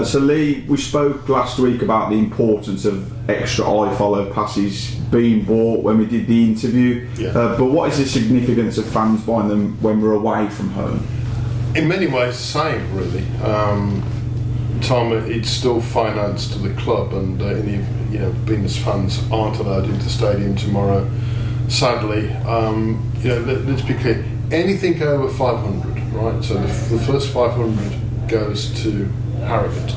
So Leigh, we spoke last week about the importance of extra iFollow passes being bought when we did the interview. But what is the significance of fans buying them when we're away from home? In many ways, the same, really. Tom, it's still finance to the club, and being as fans aren't allowed into the stadium tomorrow, sadly, let's be clear. Anything over 500, right? So the first 500 goes to Harrogate.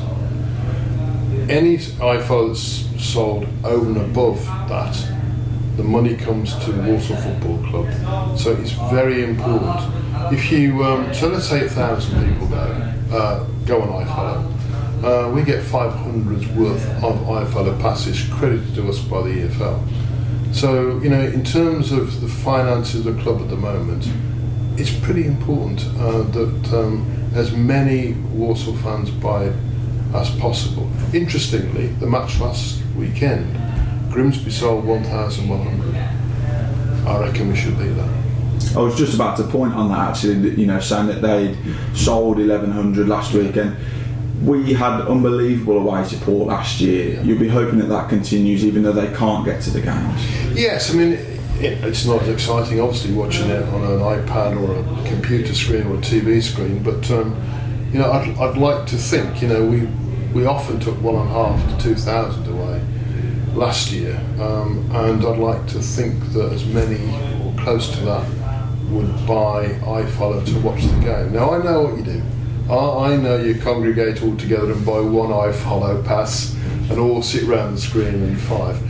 Any iFollow that's sold over and above that, the money comes to Walsall Football Club. So it's very important. If you, so let's say 1,000 people go on iFollow, we get 500's worth of iFollow passes credited to us by the EFL. So, in terms of the finances of the club at the moment, it's pretty important that as many Walsall fans buy as possible. Interestingly, the match last weekend, Grimsby sold 1,100. I reckon we should beat that. I was just about to point on that actually, saying that they'd sold 1,100 last weekend. We had unbelievable away support last year. Yeah. You'll be hoping that continues even though they can't get to the games. Yes, I mean, it's not as exciting obviously watching it on an iPad or a computer screen or a TV screen, but I'd like to think, we often took 1,500 to 2,000 away last year, and I'd like to think that as many or close to that would buy iFollow to watch the game. Now I know what you do. I know you congregate all together and buy one iFollow pass and all sit around the screen and five.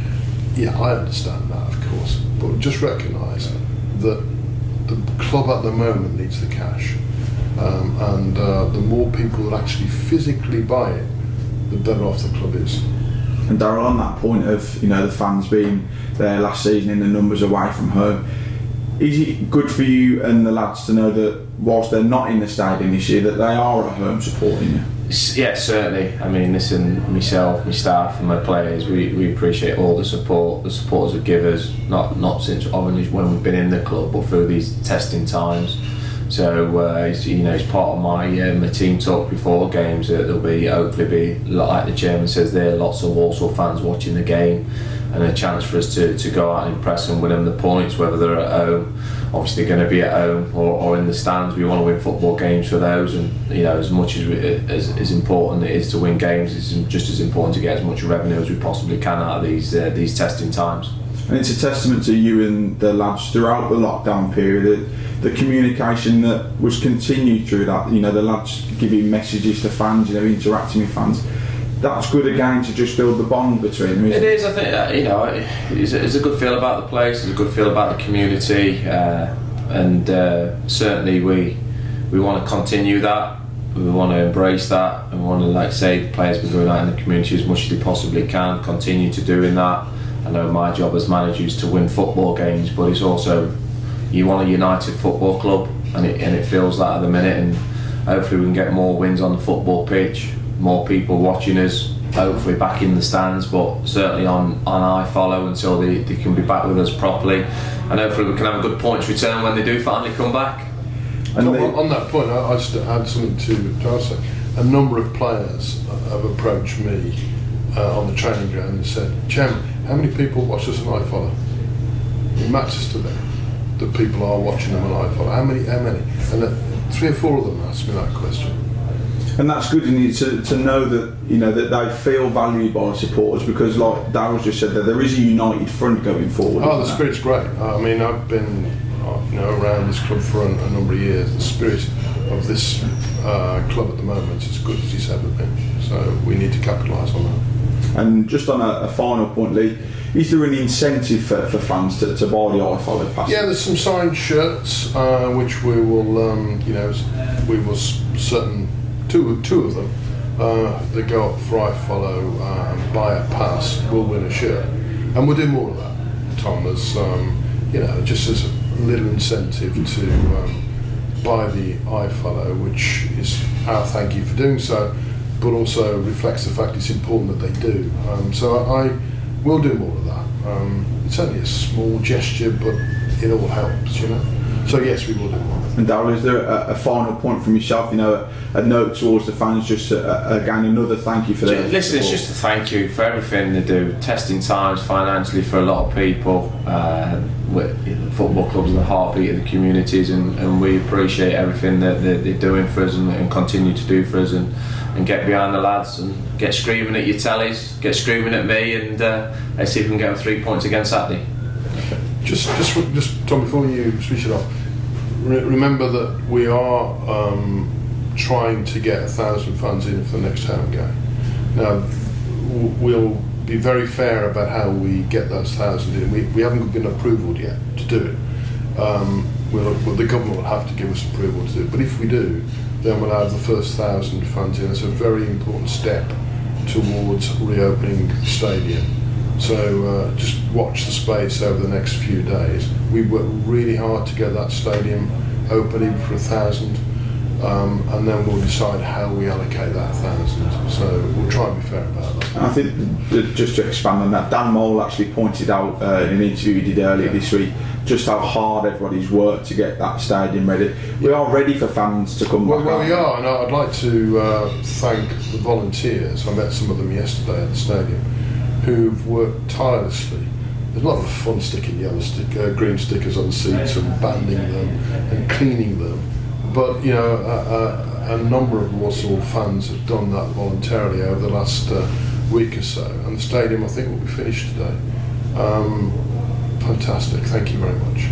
Yeah, I understand that, of course, but just recognise that the club at the moment needs the cash, and the more people that actually physically buy it, the better off the club is. And Darrell, on that point of the fans being there last season in the numbers away from home, is it good for you and the lads to know that whilst they're not in the stadium this year, that they are at home supporting you? Yeah, certainly. I mean, listen, myself, my staff and my players, we appreciate all the support the supporters have given us, not since obviously when we've been in the club, but through these testing times. So it's part of my team talk before games that there'll be hopefully be, like the chairman says there, lots of Walsall fans watching the game, and a chance for us to go out and impress and win them the points, whether they're at home, obviously going to be at home or in the stands. We want to win football games for those, and as much as important it is to win games, it's just as important to get as much revenue as we possibly can out of these testing times. And it's a testament to you and the lads throughout the lockdown period, the communication that was continued through that, the lads giving messages to fans, interacting with fans. That's good again to just build the bond between them. It is, I think, it's a good feel about the place, it's a good feel about the community, and certainly we want to continue that, we want to embrace that, and we want to, like say, the players be going out in the community as much as they possibly can, continue to doing that. I know my job as manager is to win football games, but it's also, you want a united football club, and it feels that at the minute, and hopefully we can get more wins on the football pitch, more people watching us, hopefully back in the stands, but certainly on iFollow until they can be back with us properly, and hopefully we can have a good points return when they do finally come back. And on that point, I just had something to say. A number of players have approached me on the training ground and said, "Chairman, how many people watch us on iFollow?" It matters to them that people are watching them on iFollow. How many? And 3 or 4 of them asked me that question. And that's good to know that that they feel valued by supporters, because like Darrell's just said, that there is a united front going forward. Oh, the spirit's great. I mean, I've been around this club for a number of years. The spirit of this club at the moment is as good as it's ever been. So we need to capitalise on that. And just on a final point, Leigh, is there an incentive for fans to buy the iFollow pass? Yeah, there's some signed shirts which we will certain two of them that go up for iFollow and buy a pass will win a shirt, and we'll do more of that, Tom, as just as a little incentive to buy the iFollow, which is our thank you for doing so, but also reflects the fact it's important that they do. So I will do more of that. It's only a small gesture, but it all helps, So yes, we will do. And Darrell, is there a final point from yourself? You know, a note towards the fans, just again another thank you for their Listen, it's support. just a thank you for everything they do. Testing times financially for a lot of people. The football clubs are the heartbeat of the communities, and we appreciate everything that they're doing for us and continue to do for us, and get behind the lads and get screaming at your tellies, get screaming at me, and let's see if we can get them 3 points again Saturday. Just Tom, before you switch it off, remember that we are trying to get 1,000 fans in for the next home game. Now, we'll be very fair about how we get those 1,000 in. We haven't been approved yet to do it. The government will have to give us approval to do it. But if we do, then we'll have the first 1,000 fans in. It's a very important step towards reopening the stadium. So just watch the space over the next few days. We worked really hard to get that stadium opening for 1,000, and then we'll decide how we allocate that 1,000. So we'll try and be fair about that. I think just to expand on that, Dan Mole actually pointed out in an interview he did earlier this week just how hard everybody's worked to get that stadium ready. We are ready for fans to come back. Well, we are, and I'd like to thank the volunteers. I met some of them yesterday at the stadium, who've worked tirelessly. There's a lot of fun sticking green stickers on the seats and banding them and cleaning them. But you know, a number of Walsall fans have done that voluntarily over the last week or so, and the stadium I think will be finished today. Fantastic. Thank you very much.